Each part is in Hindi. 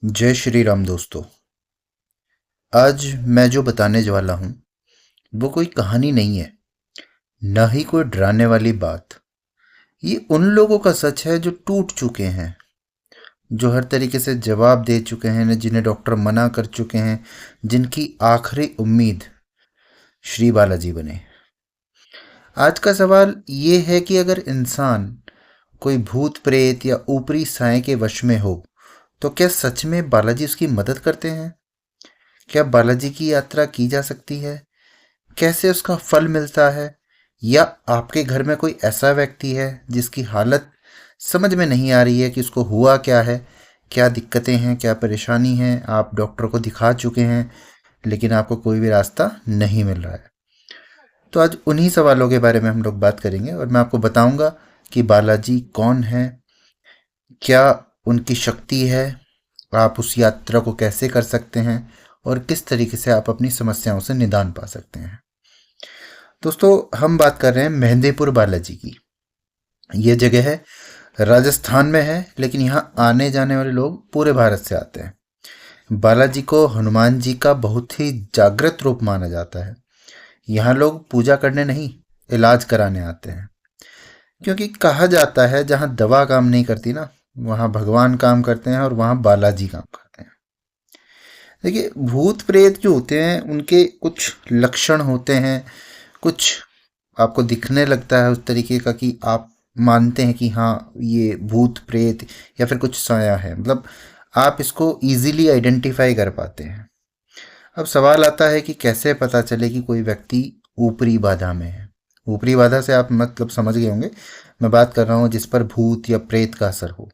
जय श्री राम दोस्तों। आज मैं जो बताने वाला हूँ वो कोई कहानी नहीं है, ना ही कोई डराने वाली बात। ये उन लोगों का सच है जो टूट चुके हैं, जो हर तरीके से जवाब दे चुके हैं, जिन्हें डॉक्टर मना कर चुके हैं, जिनकी आखिरी उम्मीद श्री बालाजी बने। आज का सवाल ये है कि अगर इंसान कोई भूत प्रेत या ऊपरी साए के वश में हो तो क्या सच में बालाजी उसकी मदद करते हैं? क्या बालाजी की यात्रा की जा सकती है? कैसे उसका फल मिलता है? या आपके घर में कोई ऐसा व्यक्ति है जिसकी हालत समझ में नहीं आ रही है कि उसको हुआ क्या है, क्या दिक्कतें हैं, क्या परेशानी है, आप डॉक्टर को दिखा चुके हैं लेकिन आपको कोई भी रास्ता नहीं मिल रहा है। तो आज उन्हीं सवालों के बारे में हम लोग बात करेंगे और मैं आपको बताऊंगा कि बालाजी कौन है, क्या उनकी शक्ति है, आप उस यात्रा को कैसे कर सकते हैं और किस तरीके से आप अपनी समस्याओं से निदान पा सकते हैं। दोस्तों, हम बात कर रहे हैं मेहंदीपुर बालाजी की। ये जगह है राजस्थान में है, लेकिन यहाँ आने जाने वाले लोग पूरे भारत से आते हैं। बालाजी को हनुमान जी का बहुत ही जागृत रूप माना जाता है। यहाँ लोग पूजा करने नहीं, इलाज कराने आते हैं, क्योंकि कहा जाता है जहाँ दवा काम नहीं करती ना, वहाँ भगवान काम करते हैं और वहाँ बालाजी काम करते हैं। देखिए, भूत प्रेत जो होते हैं उनके कुछ लक्षण होते हैं, कुछ आपको दिखने लगता है उस तरीके का कि आप मानते हैं कि हाँ, ये भूत प्रेत या फिर कुछ साया है। मतलब आप इसको इजीली आइडेंटिफाई कर पाते हैं। अब सवाल आता है कि कैसे पता चले कि कोई व्यक्ति ऊपरी बाधा में है। ऊपरी बाधा से आप मतलब समझ गए होंगे, मैं बात कर रहा हूँ जिस पर भूत या प्रेत का असर हो।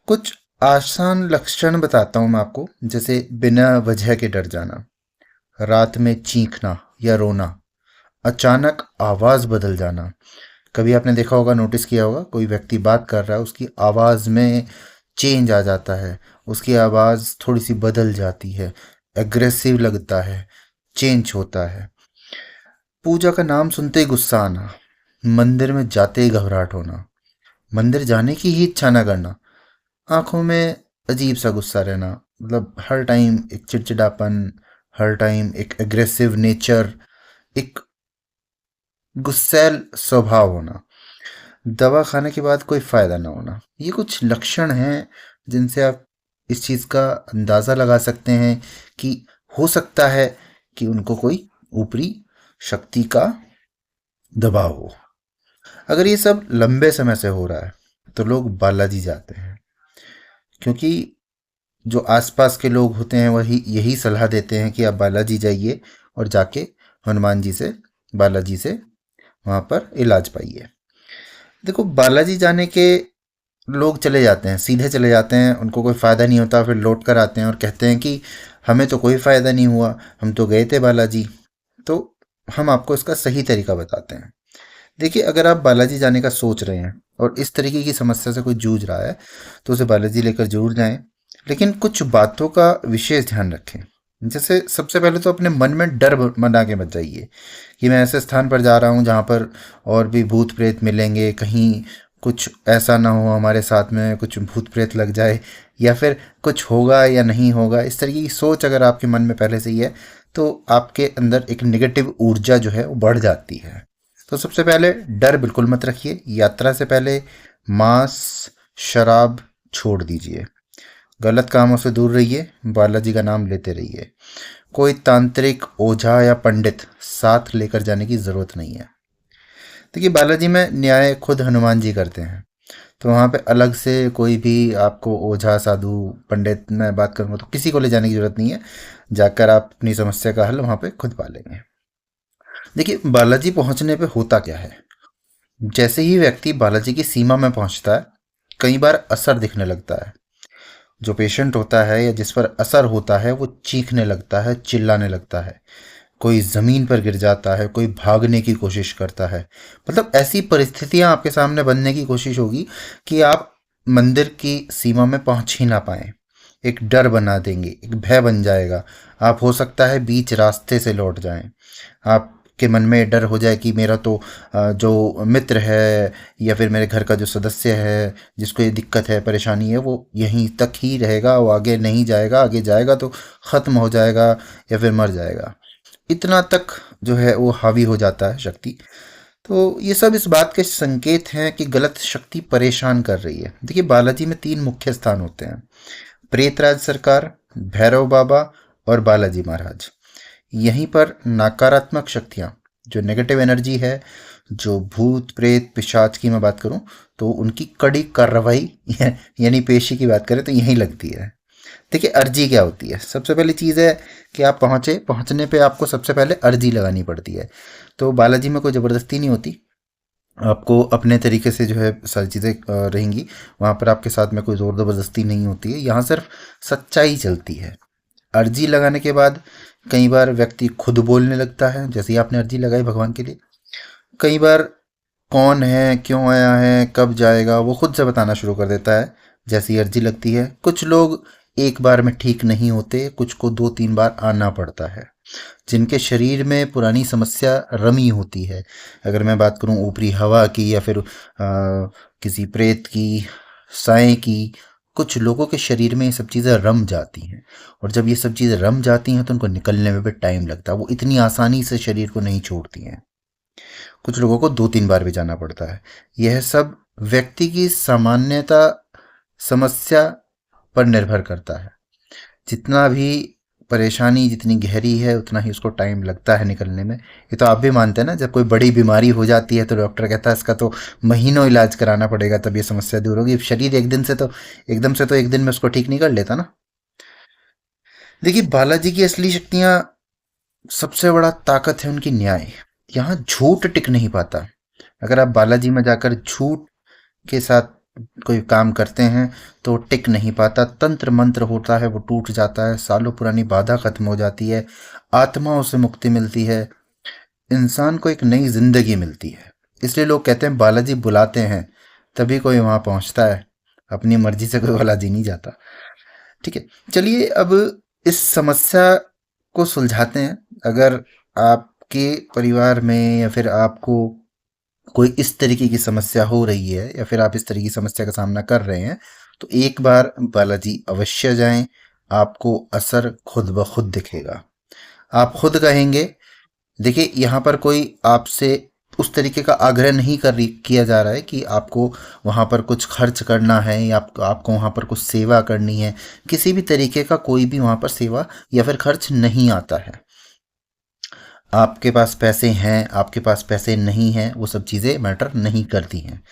कुछ आसान लक्षण बताता हूँ मैं आपको, जैसे बिना वजह के डर जाना, रात में चीखना या रोना, अचानक आवाज बदल जाना। कभी आपने देखा होगा, नोटिस किया होगा, कोई व्यक्ति बात कर रहा है, उसकी आवाज में चेंज आ जाता है, उसकी आवाज थोड़ी सी बदल जाती है, एग्रेसिव लगता है, चेंज होता है। पूजा का नाम सुनते ही गुस्सा आना, मंदिर में जाते ही घबराहट होना, मंदिर जाने की ही इच्छा ना करना, आंखों में अजीब सा गुस्सा रहना, मतलब हर टाइम एक चिड़चिड़ापन, हर टाइम एक एग्रेसिव नेचर, एक गुस्सैल स्वभाव होना, दवा खाने के बाद कोई फायदा ना होना। ये कुछ लक्षण हैं जिनसे आप इस चीज का अंदाजा लगा सकते हैं कि हो सकता है कि उनको कोई ऊपरी शक्ति का दबाव हो। अगर ये सब लंबे समय से हो रहा है तो लोग बालाजी जाते हैं, क्योंकि जो आसपास के लोग होते हैं वही यही सलाह देते हैं कि आप बालाजी जाइए और जाके हनुमान जी से, बालाजी से वहाँ पर इलाज पाइए। देखो, बालाजी जाने के लोग चले जाते हैं, सीधे चले जाते हैं, उनको कोई फ़ायदा नहीं होता, फिर लौट कर आते हैं और कहते हैं कि हमें तो कोई फ़ायदा नहीं हुआ, हम तो गए थे बालाजी। तो हम आपको इसका सही तरीका बताते हैं। देखिए, अगर आप बालाजी जाने का सोच रहे हैं और इस तरीके की समस्या से कोई जूझ रहा है तो उसे बालाजी लेकर जरूर जाएं, लेकिन कुछ बातों का विशेष ध्यान रखें। जैसे सबसे पहले तो अपने मन में डर बना के मत जाइए कि मैं ऐसे स्थान पर जा रहा हूँ जहाँ पर और भी भूत प्रेत मिलेंगे, कहीं कुछ ऐसा ना हो हमारे साथ में कुछ भूत प्रेत लग जाए, या फिर कुछ होगा या नहीं होगा। इस तरीके की सोच अगर आपके मन में पहले से ही है तो आपके अंदर एक नेगेटिव ऊर्जा जो है वो बढ़ जाती है। तो सबसे पहले डर बिल्कुल मत रखिए। यात्रा से पहले मांस, शराब छोड़ दीजिए, गलत कामों से दूर रहिए, बालाजी का नाम लेते रहिए। कोई तांत्रिक, ओझा या पंडित साथ लेकर जाने की जरूरत नहीं है। देखिए, बालाजी में न्याय खुद हनुमान जी करते हैं, तो वहाँ पे अलग से कोई भी आपको ओझा, साधु, पंडित, मैं बात करूँगा तो किसी को ले जाने की जरूरत नहीं है। जाकर आप अपनी समस्या का हल वहाँ पे खुद पा लेंगे। देखिए, बालाजी पहुँचने पे होता क्या है, जैसे ही व्यक्ति बालाजी की सीमा में पहुँचता है कई बार असर दिखने लगता है। जो पेशेंट होता है या जिस पर असर होता है वो चीखने लगता है, चिल्लाने लगता है, कोई ज़मीन पर गिर जाता है, कोई भागने की कोशिश करता है। मतलब ऐसी परिस्थितियां आपके सामने बनने की कोशिश होगी कि आप मंदिर की सीमा में पहुंच ही ना पाए। एक डर बना देंगे, एक भय बन जाएगा। आप हो सकता है बीच रास्ते से लौट जाएं, आप के मन में डर हो जाए कि मेरा तो जो मित्र है या फिर मेरे घर का जो सदस्य है जिसको ये दिक्कत है परेशानी है वो यहीं तक ही रहेगा, वो आगे नहीं जाएगा, आगे जाएगा तो ख़त्म हो जाएगा या फिर मर जाएगा, इतना तक जो है वो हावी हो जाता है शक्ति। तो ये सब इस बात के संकेत हैं कि गलत शक्ति परेशान कर रही है। देखिए बालाजी में 3 मुख्य स्थान होते हैं, प्रेतराज सरकार, भैरव बाबा और बालाजी महाराज। यहीं पर नकारात्मक शक्तियाँ, जो नेगेटिव एनर्जी है, जो भूत प्रेत पिशाच की मैं बात करूं तो उनकी कड़ी कार्रवाई यानी पेशी की बात करें तो यहीं लगती है। देखिए अर्जी क्या होती है, सबसे पहली चीज़ है कि आप पहुंचने पे आपको सबसे पहले अर्जी लगानी पड़ती है। तो बालाजी में कोई ज़बरदस्ती नहीं होती, आपको अपने तरीके से जो है सारी चीज़ें रहेंगी। वहाँ पर आपके साथ में कोई ज़ोर ज़बरदस्ती नहीं होती है, यहाँ सिर्फ सच्चाई चलती है। अर्जी लगाने के बाद कई बार व्यक्ति खुद बोलने लगता है, जैसे ही आपने अर्जी लगाई भगवान के लिए, कई बार कौन है, क्यों आया है, कब जाएगा, वो खुद से बताना शुरू कर देता है जैसी अर्जी लगती है। कुछ लोग एक बार में ठीक नहीं होते, कुछ को 2-3 बार आना पड़ता है, जिनके शरीर में पुरानी समस्या रमी होती है। अगर मैं बात करूं ऊपरी हवा की या फिर किसी प्रेत की, साए की, कुछ लोगों के शरीर में ये सब चीज़ें रम जाती हैं, और जब ये सब चीज़ें रम जाती हैं तो उनको निकलने में भी टाइम लगता है, वो इतनी आसानी से शरीर को नहीं छोड़ती हैं। कुछ लोगों को 2-3 बार भी जाना पड़ता है। यह सब व्यक्ति की सामान्यता समस्या पर निर्भर करता है। जितना भी परेशानी जितनी गहरी है उतना ही उसको टाइम लगता है निकलने में। ये तो आप भी मानते हैं ना, जब कोई बड़ी बीमारी हो जाती है तो डॉक्टर कहता है इसका तो महीनों इलाज कराना पड़ेगा तब ये समस्या दूर होगी। शरीर एक दिन में उसको ठीक नहीं कर लेता ना। देखिए बालाजी की असली शक्तियाँ, सबसे बड़ा ताकत है उनकी न्याय। यहाँ झूठ टिक नहीं पाता। अगर आप बालाजी में जाकर झूठ के साथ कोई काम करते हैं तो टिक नहीं पाता। तंत्र मंत्र होता है वो टूट जाता है, सालों पुरानी बाधा खत्म हो जाती है, आत्माओं से मुक्ति मिलती है, इंसान को एक नई जिंदगी मिलती है। इसलिए लोग कहते हैं बालाजी बुलाते हैं तभी कोई वहां पहुंचता है, अपनी मर्जी से कोई बालाजी नहीं जाता। ठीक है, चलिए अब इस समस्या को सुलझाते हैं। अगर आपके परिवार में या फिर आपको कोई इस तरीके की समस्या हो रही है या फिर आप इस तरह की समस्या का सामना कर रहे हैं तो एक बार बालाजी अवश्य जाएं, आपको असर खुद ब खुद दिखेगा। आप खुद कहेंगे, देखिए यहाँ पर कोई आपसे उस तरीके का आग्रह नहीं किया जा रहा है कि आपको वहाँ पर कुछ खर्च करना है या आपको वहाँ पर कुछ सेवा करनी है। किसी भी तरीके का कोई भी वहाँ पर सेवा या फिर खर्च नहीं आता है। आपके पास पैसे हैं, आपके पास पैसे नहीं हैं, वो सब चीज़ें मैटर नहीं करती हैं।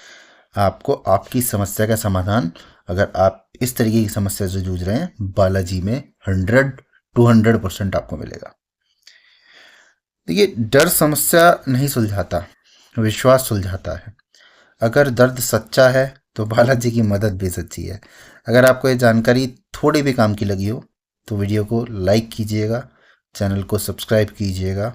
आपको आपकी समस्या का समाधान, अगर आप इस तरीके की समस्या से जूझ रहे हैं, बालाजी में 100-200% आपको मिलेगा। देखिए डर समस्या नहीं सुलझाता, विश्वास सुलझाता है। अगर दर्द सच्चा है तो बालाजी की मदद भी सच्ची है। अगर आपको ये जानकारी थोड़ी भी काम की लगी हो तो वीडियो को लाइक कीजिएगा, चैनल को सब्सक्राइब कीजिएगा